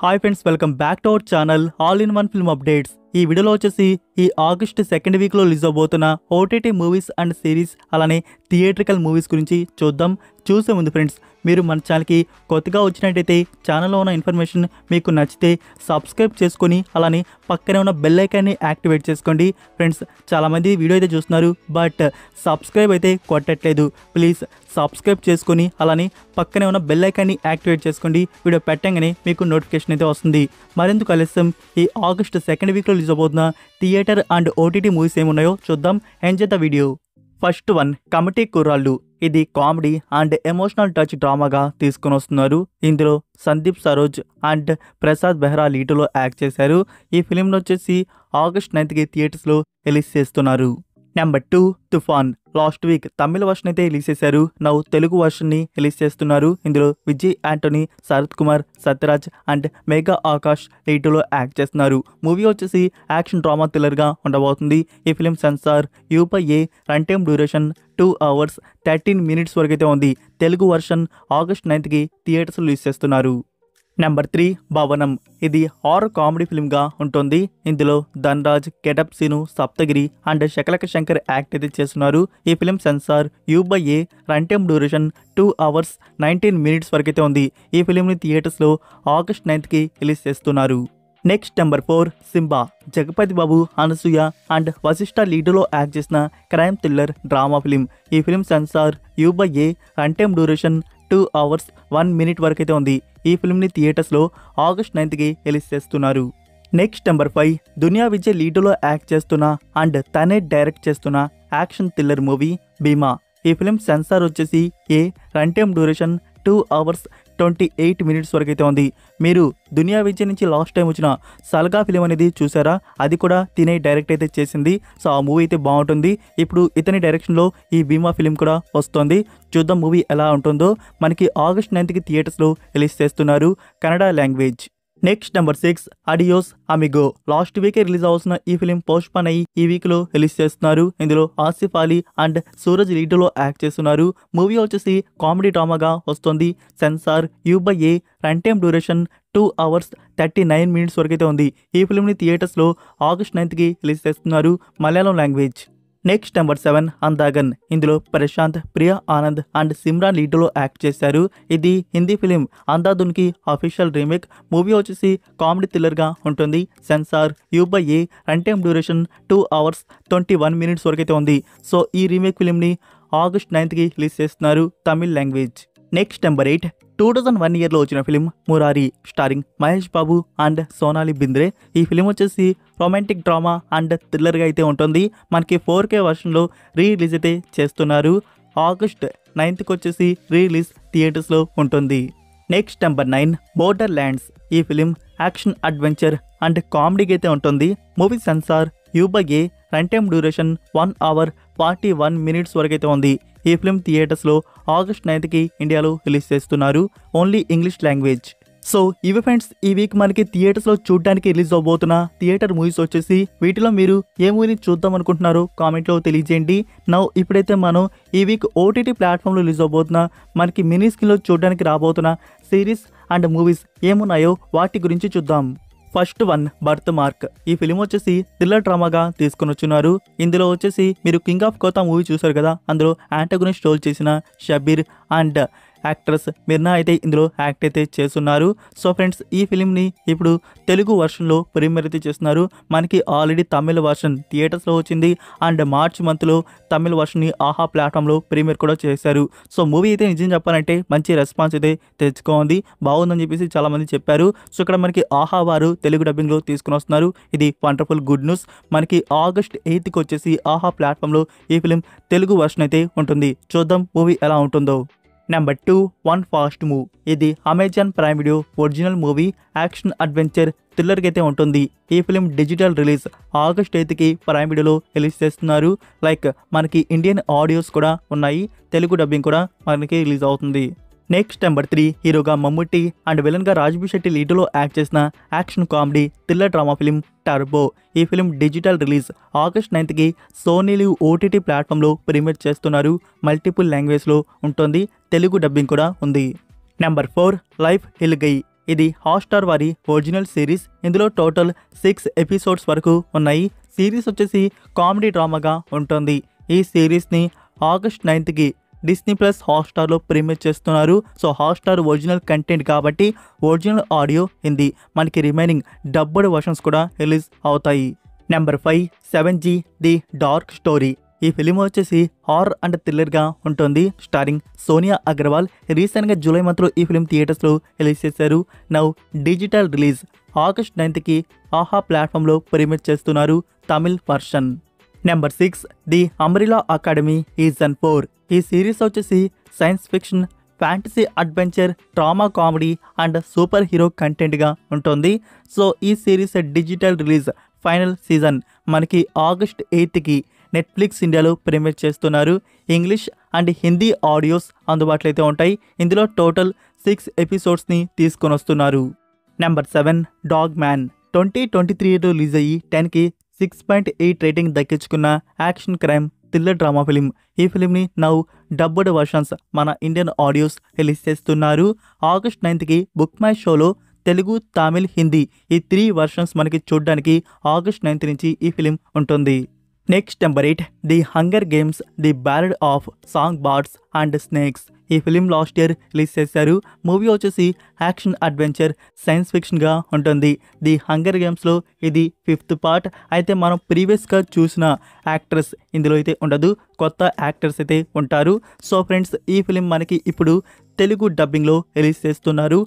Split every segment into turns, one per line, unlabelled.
Hi friends, welcome back to our channel all in one film updates. ఈ వీడియోలో వచ్చేసి ఈ ఆగస్ట్ సెకండ్ వీక్లో రిలీజ్ అవబోతున్న ఓటీటీ మూవీస్ అండ్ సిరీస్ అలానే థియేట్రికల్ మూవీస్ గురించి చూద్దాం. చూసే ముందు ఫ్రెండ్స్, మీరు మన ఛానల్కి కొత్తగా వచ్చినట్టయితే ఛానల్లో ఉన్న ఇన్ఫర్మేషన్ మీకు నచ్చితే సబ్స్క్రైబ్ చేసుకొని అలానే పక్కనే ఉన్న బెల్ ఐకాన్ని యాక్టివేట్ చేసుకోండి. ఫ్రెండ్స్, చాలామంది వీడియో అయితే చూస్తున్నారు బట్ సబ్స్క్రైబ్ అయితే కొట్టట్లేదు. ప్లీజ్ సబ్స్క్రైబ్ చేసుకొని అలానే పక్కనే ఉన్న బెల్ ఐకాన్ని యాక్టివేట్ చేసుకోండి. వీడియో పెట్టగానే మీకు నోటిఫికేషన్ అయితే వస్తుంది. మరెందుకు ఆలస్యం, ఈ ఆగస్ట్ సెకండ్ వీక్లో రిలీజ్ అవబోతున్న థియేటర్ అండ్ ఓటీటీ మూవీస్ ఏమున్నాయో చూద్దాం. Enjoy the video. First one, committee కుర్రాళ్ళు. ఇది కామెడీ అండ్ ఎమోషనల్ టచ్ డ్రామాగా తీసుకొని వస్తున్నారు. ఇందులో సందీప్ సరోజ్ అండ్ ప్రసాద్ బెహ్రా లీటులో యాక్ట్ చేశారు. ఈ ఫిలింలో వచ్చేసి ఆగస్ట్ 9కి థియేటర్స్లో రిలీజ్ చేస్తున్నారు. నెంబర్ 2, తుఫాన్. లాస్ట్ వీక్ తమిళ వర్షన్ అయితే రిలీజ్ చేశారు. నౌ తెలుగు వర్షన్ని రిలీజ్ చేస్తున్నారు. ఇందులో విజయ్ యాంటోనీ, శరత్ కుమార్, సత్యరాజ్ అండ్ మేఘా ఆకాష్ లీటులో యాక్ట్ చేస్తున్నారు. మూవీ వచ్చేసి యాక్షన్ డ్రామా థ్రిల్లర్గా ఉండబోతుంది. ఈ film censor U/A, run time duration 2 hours 13 minutes వరకు అయితే ఉంది. తెలుగు వర్షన్ ఆగస్ట్ 9కి థియేటర్స్ రిలీజ్ చేస్తున్నారు. నెంబర్ 3, భవనం. ఇది హారర్ కామెడీ ఫిల్మ్గా ఉంటుంది. ఇందులో Dhanraj, getup Seenu, Saptagiri and Shakalaka Shankar act అయితే చేస్తున్నారు. ఈ film censor U/A, run time duration 2 hours 19 minutes వరకు అయితే ఉంది. ఈ ఫిలింని థియేటర్స్లో ఆగస్ట్ 9కి రిలీజ్ చేస్తున్నారు. Next number 4, Simba. Jagapathi Babu, Anasuya and Vasishta లీడులో యాక్ట్ చేసిన క్రైమ్ థ్రిల్లర్ డ్రామా ఫిలిం. ఈ film censor U/A, run time duration 2 hours 1 minute వరకు అయితే ఉంది. ఈ ఫిల్మ్ని థియేటర్స్లో ఆగస్ట్ 9కి రిలీజ్ చేస్తున్నారు. నెక్స్ట్ నెంబర్ 5, దునియా విజయ్ లీడులో యాక్ట్ చేస్తున్న అండ్ తనే డైరెక్ట్ చేస్తున్న యాక్షన్ థ్రిల్లర్ మూవీ భీమా. ఈ ఫిలిం సెన్సార్ వచ్చేసి A, run time duration 2 hours 28 minutes వరకు అయితే ఉంది. మీరు దునియా విజయ్ నుంచి లాస్ట్ టైం వచ్చిన సల్గా ఫిలిం అనేది చూసారా? అది కూడా తినే డైరెక్ట్ అయితే చేసింది. సో ఆ మూవీ అయితే బాగుంటుంది. ఇప్పుడు ఇతని డైరెక్షన్లో ఈ భీమా ఫిలిం కూడా వస్తుంది. చూద్దాం మూవీ ఎలా ఉంటుందో. మనకి ఆగస్ట్ 9కి థియేటర్స్లో రిలీజ్ చేస్తున్నారు, Kannada language. Next number 6, adios amigo. Last వీకే రిలీజ్ అవుతున్న ఈ ఫిలిం పోస్ట్పోన్ అయ్యి ఈ వీక్లో రిలీజ్ చేస్తున్నారు. ఇందులో ఆసిఫ్ అలీ అండ్ సూరజ్ లీడులో యాక్ట్ చేస్తున్నారు. మూవీ వచ్చేసి కామెడీ డ్రామాగా వస్తుంది. Censor U/A, run time duration 2 hours 39 minutes వరకు అయితే ఉంది. ఈ ఫిలింని థియేటర్స్లో ఆగస్ట్ 9కి రిలీజ్ చేస్తున్నారు, Malayalam language. Next number 7, Andhagan. ఇందులో ప్రశాంత్, ప్రియా ఆనంద్ అండ్ సిమ్రాన్ లీడులో యాక్ట్ చేశారు. ఇది హిందీ ఫిలిం అందాదున్కి అఫీషియల్ రీమేక్. మూవీ వచ్చేసి కామెడీ థ్రిల్లర్గా ఉంటుంది. Censor U/A, run time duration 2 hours 21 minutes వరకు అయితే ఉంది. సో ఈ రీమేక్ ఫిలింని ఆగస్ట్ 9కి రిలీజ్ చేస్తున్నారు, తమిళ్ లాంగ్వేజ్. నెక్స్ట్ నెంబర్ 8, 2001 ఇయర్లో వచ్చిన film Murari, starring Mahesh Babu and Sonali Bendre. ఈ ఫిలిం వచ్చేసి రొమాంటిక్ డ్రామా అండ్ థ్రిల్లర్గా అయితే ఉంటుంది. మనకి 4K వర్షన్లో రిలీజ్ అయితే చేస్తున్నారు. ఆగస్ట్ 9కి వచ్చేసి రిలీజ్ థియేటర్స్లో ఉంటుంది. Next number 9, border lands. ఈ ఫిలిం యాక్షన్ అడ్వెంచర్ అండ్ కామెడీకి అయితే ఉంటుంది. Movie censor U/A, run time duration 1 hour 41 minutes వరకు అయితే ఉంది. ఈ ఫిలిం థియేటర్స్లో ఆగస్ట్ 9కి ఇండియాలో రిలీజ్ చేస్తున్నారు, ఓన్లీ ఇంగ్లీష్ లాంగ్వేజ్. సో ఇవి ఫ్రెండ్స్, ఈ వీక్ మనకి థియేటర్స్లో చూడడానికి రిలీజ్ అవబోతున్న థియేటర్ మూవీస్ వచ్చేసి. వీటిలో మీరు ఏ మూవీని చూద్దాం అనుకుంటున్నారో కామెంట్లో తెలియజేయండి. నౌ ఇప్పుడైతే మనం ఈ వీక్ ఓటీటీ ప్లాట్ఫామ్లో రిలీజ్ అవబోతున్న మనకి మినీ స్క్రీన్లో చూడడానికి రాబోతున్న సిరీస్ అండ్ మూవీస్ ఏమున్నాయో వాటి గురించి చూద్దాం. First one, birth mark. ఈ ఫిలిం వచ్చేసి థ్రిల్లర్ డ్రామాగా తీసుకుని వచ్చున్నారు. ఇందులో వచ్చేసి మీరు కింగ్ ఆఫ్ కోతా మూవీ చూసారు కదా, అందులో యాంటగోనిస్ట్ రోల్ చేసిన షబీర్ అండ్ యాక్ట్రెస్ మిర్నా అయితే ఇందులో యాక్ట్ అయితే చేస్తున్నారు. సో ఫ్రెండ్స్, ఈ ఫిలింని ఇప్పుడు తెలుగు వర్షన్లో ప్రీమియర్ అయితే చేస్తున్నారు. మనకి ఆల్రెడీ తమిళ వర్షన్ థియేటర్స్లో వచ్చింది అండ్ మార్చ్ మంత్లో తమిళ వర్షన్ని ఆహా ప్లాట్ఫామ్లో ప్రీమియర్ కూడా చేశారు. సో మూవీ అయితే నిజం చెప్పాలంటే మంచి రెస్పాన్స్ అయితే తెచ్చుకోండి, బాగుందని చెప్పేసి చాలామంది చెప్పారు. సో ఇక్కడ మనకి ఆహా వారు తెలుగు డబ్బింగ్లో తీసుకుని వస్తున్నారు. ఇది వండర్ఫుల్ గుడ్ న్యూస్. మనకి ఆగస్ట్ 8కి వచ్చేసి ఆహా ప్లాట్ఫామ్లో ఈ ఫిలిం తెలుగు వర్షన్ అయితే ఉంటుంది. చూద్దాం మూవీ ఎలా ఉంటుందో. Number 2, one fast move. ఇది Amazon Prime Video original movie, action adventure థ్రిల్లర్కి అయితే ఉంటుంది. ఈ ఫిలిం డిజిటల్ రిలీజ్ ఆగస్ట్ 8కి ప్రైమ్ వీడియోలో రిలీజ్ చేస్తున్నారు. లైక్ మనకి ఇండియన్ ఆడియోస్ కూడా ఉన్నాయి, తెలుగు డబ్బింగ్ కూడా మనకి రిలీజ్ అవుతుంది. నెక్స్ట్ నెంబర్ 3, హీరోగా మమ్ముట్టి అండ్ విలన్గా రాజ్బీ శెట్టి లీడులో యాక్ట్ చేసిన action comedy thriller drama film Turbo. ఈ ఫిలిం డిజిటల్ రిలీజ్ ఆగస్ట్ 9కి సోనీ లివ్ ఓటీటీ ప్లాట్ఫామ్లో ప్రీమియర్ చేస్తున్నారు, మల్టిపుల్ లాంగ్వేజ్లో ఉంటుంది, తెలుగు డబ్బింగ్ కూడా ఉంది. నెంబర్ 4, లైఫ్ హిల్గై. ఇది హాట్‌స్టార్ వారి ఒరిజినల్ సిరీస్. ఇందులో టోటల్ 6 ఎపిసోడ్స్ వరకు ఉన్నాయి. సిరీస్ వచ్చేసి కామెడీ డ్రామాగా ఉంటుంది. ఈ సిరీస్ని ఆగస్ట్ 9కి డిస్నీ ప్లస్ హాట్‌స్టార్లో ప్రీమియర్ చేస్తున్నారు. సో హాట్‌స్టార్ ఒరిజినల్ కంటెంట్ కాబట్టి ఒరిజినల్ ఆడియో హిందీ, మనకి రిమైనింగ్ డబ్బుడ్ వర్షన్స్ కూడా రిలీజ్ అవుతాయి. Number 5 7G the dark story. ఈ ఫిలిం వచ్చేసి హారర్ అండ్ థ్రిల్లర్గా ఉంటుంది. స్టారింగ్ సోనియా అగర్వాల్. రీసెంట్గా జూలై మంత్లో ఈ ఫిలిం థియేటర్స్లో రిలీజ్ చేశారు. నౌ డిజిటల్ రిలీజ్ ఆగస్ట్ 9కి ఆహా ప్లాట్ఫామ్లో ప్రీమియర్ చేస్తున్నారు Tamil version. Number 6 the Umbrella Academy season 4. ఈ సిరీస్ వచ్చేసి science fiction, fantasy adventure, drama, comedy and super hero కంటెంట్గా ఉంటుంది. సో ఈ series digital release final season మనకి ఆగస్ట్ 8కి నెట్ఫ్లిక్స్ ఇండియాలో ప్రీమియర్ చేస్తున్నారు. ఇంగ్లీష్ అండ్ హిందీ ఆడియోస్ అందుబాటులో అయితే ఉంటాయి. ఇందులో టోటల్ 6 ఎపిసోడ్స్ని తీసుకొని వస్తున్నారు. Number 7 dog man. 2023 రిలీజ్ అయ్యి 10కి 6.8 రేటింగ్ దక్కించుకున్న action crime thriller drama film. ఈ ఫిలింని నౌ డబ్బుడ్ వర్షన్స్ మన ఇండియన్ ఆడియోస్ రిలీజ్ చేస్తున్నారు. ఆగస్ట్ 9కి బుక్ మై షోలో తెలుగు, తమిళ్, హిందీ ఈ 3 వర్షన్స్ మనకి చూడడానికి ఆగస్ట్ 9 నుంచి ఈ ఫిలిం ఉంటుంది. Next number 8 the Hunger Games the Ballad of Songbirds and Snakes. ఈ ఫిలిం లాస్ట్ ఇయర్ రిలీజ్ చేశారు. మూవీ వచ్చేసి యాక్షన్ అడ్వెంచర్ సైన్స్ ఫిక్షన్గా ఉంటుంది. ది హంగర్ గేమ్స్లో ఇది 5th పార్ట్. అయితే మనం ప్రీవియస్గా చూసిన యాక్టర్స్ ఇందులో అయితే ఉండదు, కొత్త యాక్టర్స్ అయితే ఉంటారు. సో ఫ్రెండ్స్, ఈ ఫిలిం మనకి ఇప్పుడు తెలుగు డబ్బింగ్లో రిలీజ్ చేస్తున్నారు.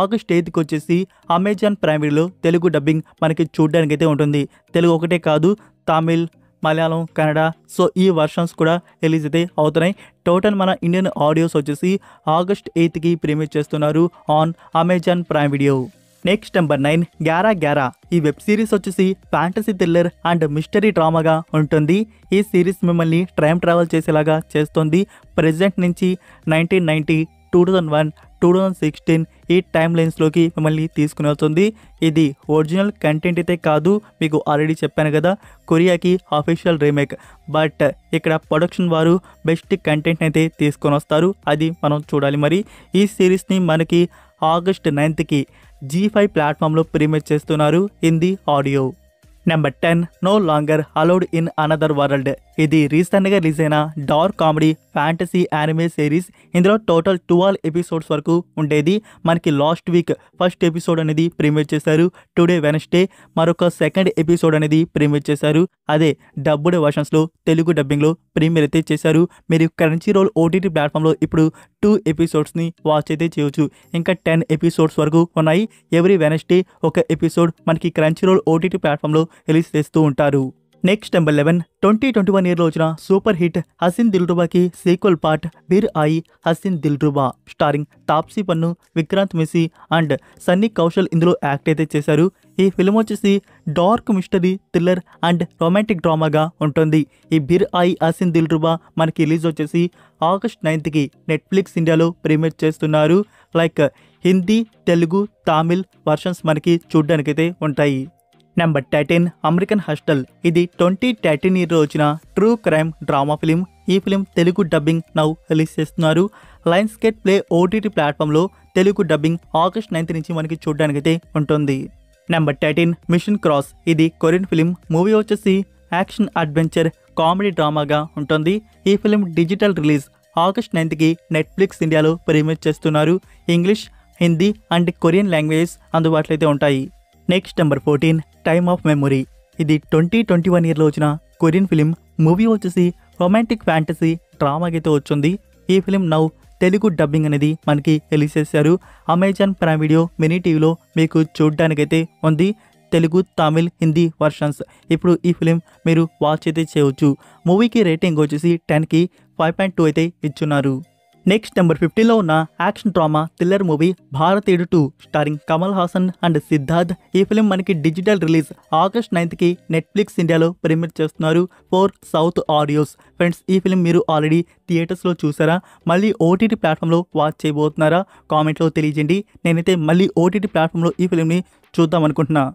ఆగస్ట్ 8కి వచ్చేసి అమెజాన్ ప్రైమ్ వీడియోలో తెలుగు డబ్బింగ్ మనకి చూడడానికి అయితే ఉంటుంది. తెలుగు ఒకటే కాదు, తమిళ్, మలయాళం, కన్నడ, సో ఈ వర్షన్స్ కూడా రిలీజ్ అయితే అవుతున్నాయి. టోటల్ మన ఇండియన్ ఆడియోస్ వచ్చేసి ఆగస్ట్ 8కి ప్రీమియర్ చేస్తున్నారు on Amazon Prime video. Next number 9 గ్యారా గ్యారా. ఈ వెబ్ సిరీస్ వచ్చేసి ఫ్యాంటసీ థ్రిల్లర్ అండ్ మిస్టరీ డ్రామాగా ఉంటుంది. ఈ సిరీస్ మిమ్మల్ని టైం ట్రావెల్ చేసేలాగా చేస్తుంది. ప్రెజెంట్ నుంచి 1990, 2001, 2016 ఈ టైమ్ లైన్స్లోకి మిమ్మల్ని తీసుకుని వెళ్తుంది. ఇది ఒరిజినల్ కంటెంట్ అయితే కాదు, మీకు ఆల్రెడీ చెప్పాను కదా, కొరియాకి అఫీషియల్ రీమేక్. బట్ ఇక్కడ ప్రొడక్షన్ వారు బెస్ట్ కంటెంట్ అయితే తీసుకొని వస్తారు, అది మనం చూడాలి. మరి ఈ సిరీస్ని మనకి ఆగస్ట్ 9కి G5 ప్లాట్ఫామ్లో ప్రీమియర్ చేస్తున్నారు Hindi audio. Number 10 no longer allowed in another world. ఇది రీసెంట్గా రిలీజ్ అయిన dark comedy fantasy anime series. ఇందులో టోటల్ 12 ఎపిసోడ్స్ వరకు ఉండేది. మనకి లాస్ట్ వీక్ ఫస్ట్ ఎపిసోడ్ అనేది ప్రీమియర్ చేశారు. టుడే వెనస్డే మరొక సెకండ్ ఎపిసోడ్ అనేది ప్రీమియర్ చేశారు. అదే డబ్బుడ్ వర్షన్స్లో తెలుగు డబ్బింగ్లో ప్రీమియర్ అయితే చేశారు. మీరు క్రంచీ రోల్ OTT ప్లాట్ఫామ్లో ఇప్పుడు 2 ఎపిసోడ్స్ని వాచ్ అయితే చేయొచ్చు. ఇంకా 10 ఎపిసోడ్స్ వరకు ఉన్నాయి. ఎవ్రీ వెనస్డే ఒక ఎపిసోడ్ మనకి క్రంచీ రోల్ OTT ప్లాట్ఫామ్లో రిలీజ్ చేస్తూ ఉంటారు. నెక్స్ట్ నెంబర్ 11 2021 ఇయర్లో వచ్చిన సూపర్ హిట్ హసీన్ దిల్రుబాకి sequel part Phir Aayi Haseen Dilruba. Starring Taapsee Pannu, Vikrant Massey and Sunny Kaushal ఇందులో యాక్ట్ అయితే చేశారు. ఈ ఫిల్మ్ వచ్చేసి dark mystery thriller and romantic డ్రామాగా ఉంటుంది. ఈ బిర్ ఆయి హసీన్ దిల్రుబా మనకి రిలీజ్ వచ్చేసి ఆగస్ట్ 9కి నెట్ఫ్లిక్స్ ఇండియాలో ప్రీమియర్ చేస్తున్నారు. లైక్ హిందీ, తెలుగు, తమిళ్ వర్షన్స్ మనకి చూడ్డానికైతే ఉంటాయి. Number 13 American hostel. ఇది 2013 ఇయర్లో వచ్చిన ట్రూ క్రైమ్ డ్రామా ఫిలిం. ఈ film Telugu dubbing now release చేస్తున్నారు. లయన్స్ గేట్ ప్లే OTT ప్లాట్ఫామ్లో తెలుగు డబ్బింగ్ ఆగస్ట్ 9 నుంచి మనకి చూడడానికైతే ఉంటుంది. Number 13 mission cross. ఇది కొరియన్ ఫిలిం. మూవీ వచ్చేసి యాక్షన్ అడ్వెంచర్ కామెడీ డ్రామాగా ఉంటుంది. ఈ ఫిలిం డిజిటల్ రిలీజ్ ఆగస్ట్ 9కి నెట్ఫ్లిక్స్ ఇండియాలో ప్రీమియర్ చేస్తున్నారు. English, Hindi and Korean languages అందుబాటులో అయితే ఉంటాయి. Next number 14 time of memory. ఇది 2021 ఇయర్లో వచ్చిన కొరియన్ ఫిలిం. మూవీ వచ్చేసి రొమాంటిక్ ఫ్యాంటసీ డ్రామాకి అయితే వచ్చింది. ఈ ఫిలిం నౌ తెలుగు డబ్బింగ్ అనేది మనకి రిలీజ్ చేశారు. అమెజాన్ ప్రైమ్ వీడియో మినీ టీవీలో మీకు చూడడానికైతే ఉంది. తెలుగు, తమిళ్, హిందీ వర్షన్స్. ఇప్పుడు ఈ ఫిలిం మీరు వాచ్ అయితే చేయవచ్చు. మూవీకి రేటింగ్ వచ్చేసి 10కి 5.2 అయితే ఇచ్చున్నారు. నెక్స్ట్ నెంబర్ 15లో ఉన్న యాక్షన్ డ్రామా థ్రిల్లర్ మూవీ భారతీయుడు 2 స్టారింగ్ కమల్ హాసన్ అండ్ సిద్ధార్థ్. ఈ ఫిలిం మనకి డిజిటల్ రిలీజ్ ఆగస్ట్ 9కి నెట్ఫ్లిక్స్ ఇండియాలో ప్రీమియర్ చేస్తున్నారు ఫర్ సౌత్ ఆడియోస్. ఫ్రెండ్స్, ఈ ఫిలిం మీరు ఆల్రెడీ థియేటర్స్లో చూసారా, మళ్ళీ OTT ప్లాట్ఫామ్లో వాచ్ చేయబోతున్నారా? కామెంట్లో తెలియజేయండి. నేనైతే మళ్ళీ OTT ప్లాట్ఫామ్లో ఈ ఫిలింని చూద్దాం అనుకుంటున్నా.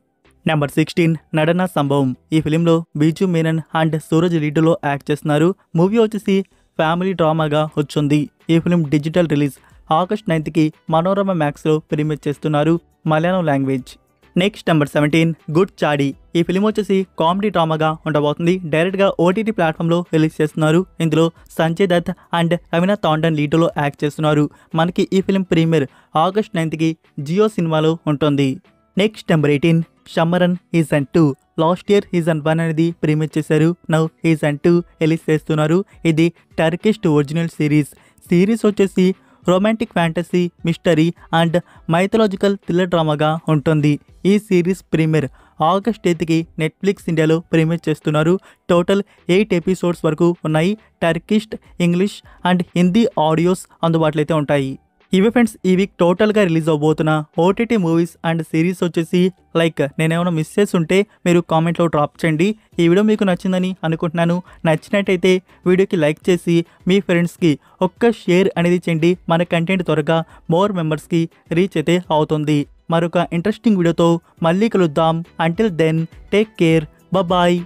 నెంబర్ 16 నడన సంభవం. ఈ ఫిలింలో బీజు మేనన్ అండ్ సూరజ్ లీడ్లో యాక్ట్ చేస్తున్నారు. మూవీ వచ్చేసి ఫ్యామిలీ డ్రామాగా వచ్చింది. ఈ ఫిలిం డిజిటల్ రిలీజ్ ఆగస్ట్ 9కి మనోరమ మ్యాక్స్లో ప్రీమియర్ చేస్తున్నారు Malayalam language. Next number 17 Ghudchadi. ఈ ఫిలిం వచ్చేసి కామెడీ డ్రామాగా ఉండబోతుంది. డైరెక్ట్గా ఓటీటీ ప్లాట్ఫామ్లో రిలీజ్ చేస్తున్నారు. ఇందులో సంజయ్ దత్ అండ్ అవినా తాండన్ లీడ్లో యాక్ట్ చేస్తున్నారు. మనకి ఈ ఫిలిం ప్రీమియర్ ఆగస్ట్ 9కి జియో సినిమాలో ఉంటుంది. Next number 18 Shahmaran season 2. Last year season 1 అనేది ప్రీమియర్ చేశారు. నౌ సీజన్ 2 రిలీజ్ చేస్తున్నారు. ఇది టర్కిష్ ఒరిజినల్ సిరీస్ వచ్చేసి romantic fantasy, mystery and mythological thriller డ్రామాగా ఉంటుంది. ఈ సిరీస్ ప్రీమియర్ ఆగస్ట్ 8కి నెట్ఫ్లిక్స్ ఇండియాలో ప్రీమియర్ చేస్తున్నారు. టోటల్ 8 ఎపిసోడ్స్ వరకు ఉన్నాయి. Turkish, English and Hindi audios అందుబాటులో అయితే ఉంటాయి. ఇవి ఫ్రెండ్స్ ఈ వీక్ టోటల్గా రిలీజ్ అవబోతున్న ఓటీటీ మూవీస్ అండ్ సిరీస్ వచ్చేసి. లైక్ నేనేమైనా మిస్ చేసి ఉంటే మీరు కామెంట్లో డ్రాప్ చేయండి. ఈ వీడియో మీకు నచ్చిందని అనుకుంటున్నాను. నచ్చినట్టయితే వీడియోకి లైక్ చేసి మీ ఫ్రెండ్స్కి ఒక్క షేర్ అనేది చేయండి. మన కంటెంట్ త్వరగా మోర్ మెంబర్స్కి రీచ్ అయితే అవుతుంది. మరొక ఇంట్రెస్టింగ్ వీడియోతో మళ్ళీ కలుద్దాం. Until then take care, bye.